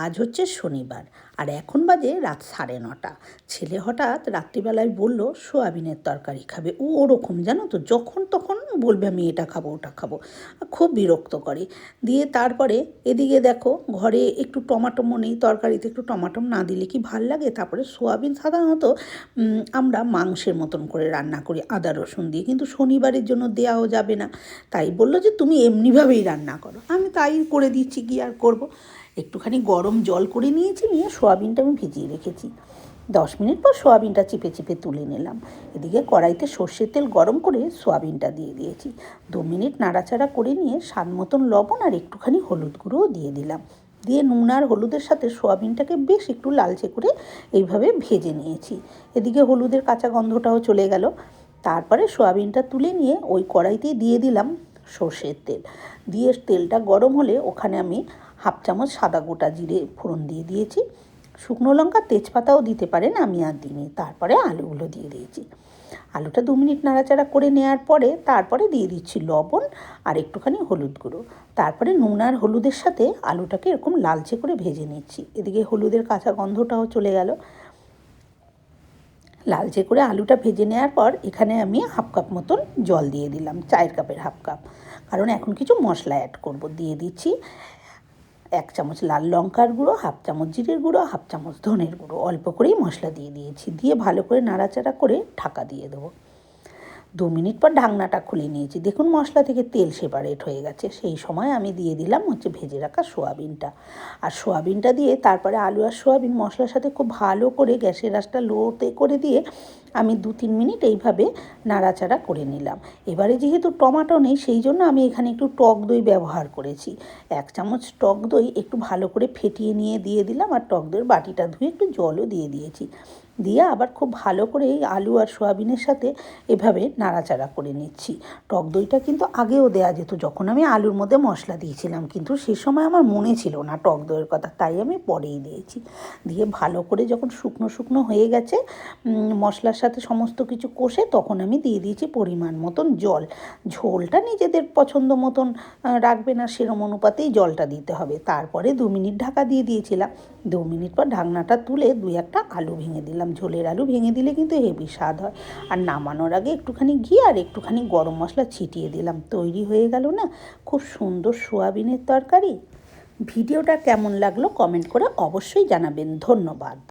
আজ হচ্ছে শনিবার আর এখন বাজে রাত 9:30। ছেলে হঠাৎ রাত্রিবেলায় বলল সোয়াবিনের তরকারি খাবে। ওরকম জানো তো, যখন তখন বলবে আমি এটা খাবো ওটা খাবো, খুব বিরক্ত করে। দিয়ে তারপরে এদিকে দেখো ঘরে একটু টমাটো নেই, তরকারিতে একটু টমাটো না দিলে কি ভাল লাগে। তারপরে সোয়াবিন সাধারণত আমরা মাংসের মতন করে রান্না করি আদা রসুন দিয়ে, কিন্তু শনিবারের জন্য দেওয়াও যাবে না। তাই বললো যে তুমি এমনিভাবেই রান্না করো। আমি তাই করে দিচ্ছি, কি আর করবো। একটুখানি গরম জল করে নিয়েছি, নিয়ে সোয়াবিনটা আমি ভিজিয়ে রেখেছি। 10 মিনিট পর সোয়াবিনটা চিপে চিপে তুলে নিলাম। এদিকে কড়াইতে সর্ষের তেল গরম করে সোয়াবিনটা দিয়ে দিয়েছি। 2 মিনিট নাড়াচাড়া করে নিয়ে স্বাদ মতন লবণ আর একটুখানি হলুদ গুঁড়োও দিয়ে দিলাম। দিয়ে নুন আর হলুদের সাথে সোয়াবিনটাকে বেশ একটু লালচে করে এইভাবে ভেজে নিয়েছি। এদিকে হলুদের কাঁচা গন্ধটাও চলে গেল। তারপরে সোয়াবিনটা তুলে নিয়ে ওই কড়াইতেই দিয়ে দিলাম সর্ষের তেল। দিয়ে তেলটা গরম হলে ওখানে আমি 1/2 চামচ সাদা গোটা জিরে ফোড়ন দিয়ে দিয়েছি। শুকনো লঙ্কা তেজপাতাও দিতে পারেন, আমি আর দিইনি। তারপরে আলুগুলো দিয়ে দিয়েছি। আলুটা 2 মিনিট নাড়াচাড়া করে নেওয়ার পরে তারপরে দিয়ে দিচ্ছি লবণ আর একটুখানি হলুদ গুঁড়ো। তারপরে নুন আর হলুদের সাথে আলুটাকে এরকম লালচে করে ভেজে নিচ্ছি। এদিকে হলুদের কাঁচা গন্ধটাও চলে গেল। লালচে করে আলুটা ভেজে নেওয়ার পর এখানে আমি 1/2 কাপ মতন জল দিয়ে দিলাম, চায়ের কাপের 1/2 কাপ, কারণ এখন কিছু মশলা অ্যাড করব। দিয়ে দিচ্ছি 1 চামচ লাল লঙ্কার গুঁড়ো, 1/2 চামচ জিরের গুঁড়ো, 1/2 চামচ ধনের গুঁড়ো, অল্প করেই মশলা দিয়ে দিয়েছি। দিয়ে ভালো করে নাড়াচাড়া করে ঢাকা দিয়ে দেবো। 2 মিনিট পর ঢাকনাটা খুলে নিয়েছি। দেখুন মশলা থেকে তেল সেপারেট হয়ে গেছে। সেই সময় আমি দিয়ে দিলাম ভেজে রাখা সোয়াবিনটা। আর সোয়াবিনটা দিয়ে তারপরে আলু আর সোয়াবিন মশলার সাথে খুব ভালো করে গ্যাসের আঁচটা লোতে করে দিয়ে আমি 2-3 মিনিট এইভাবে নাড়াচাড়া করে নিলাম। এবারে যেহেতু টমেটো নেই, সেই জন্য আমি এখানে একটু টক দই ব্যবহার করেছি। 1 চামচ টক দই একটু ভালো করে ফেটিয়ে নিয়ে দিয়ে দিলাম, আর টক দইয়ের বাটিটা ধুয়ে একটু জলও দিয়ে দিয়েছি। দিয়ে আবার খুব ভালো করে এই আলু আর সোয়াবিনের সাথে এভাবে নাড়াচাড়া করে নিচ্ছি। টক দইটা কিন্তু আগেও দেওয়া যেত, যখন আমি আলুর মধ্যে মশলা দিয়েছিলাম, কিন্তু সে সময় আমার মনে ছিল না টক দইয়ের কথা, তাই আমি পরেই দিয়েছি। দিয়ে ভালো করে যখন শুকনো শুকনো হয়ে গেছে মশলার সাথে সমস্ত কিছু কষে, তখন আমি দিয়ে দিয়েছি পরিমাণ মতন জল। ঝোলটা নিজেদের পছন্দ মতন রাখবে, না সেরম অনুপাতেই জলটা দিতে হবে। তারপরে 2 মিনিট ঢাকা দিয়ে দিয়েছিলাম। 2 মিনিট পর ঢাকনাটা তুলে 2-1টা আলু ভেঙে দিলাম। ঝোলের আলু ভেঙে দিলে কিন্তু হেভি স্বাদ হয়। আর নামানোর আগে একটুখানি ঘি আর একটুখানি গরম মশলা ছিটিয়ে দিলাম। তৈরি হয়ে গেল না খুব সুন্দর সোয়াবিনের তরকারি। ভিডিওটা কেমন লাগলো কমেন্ট করে অবশ্যই জানাবেন। ধন্যবাদ।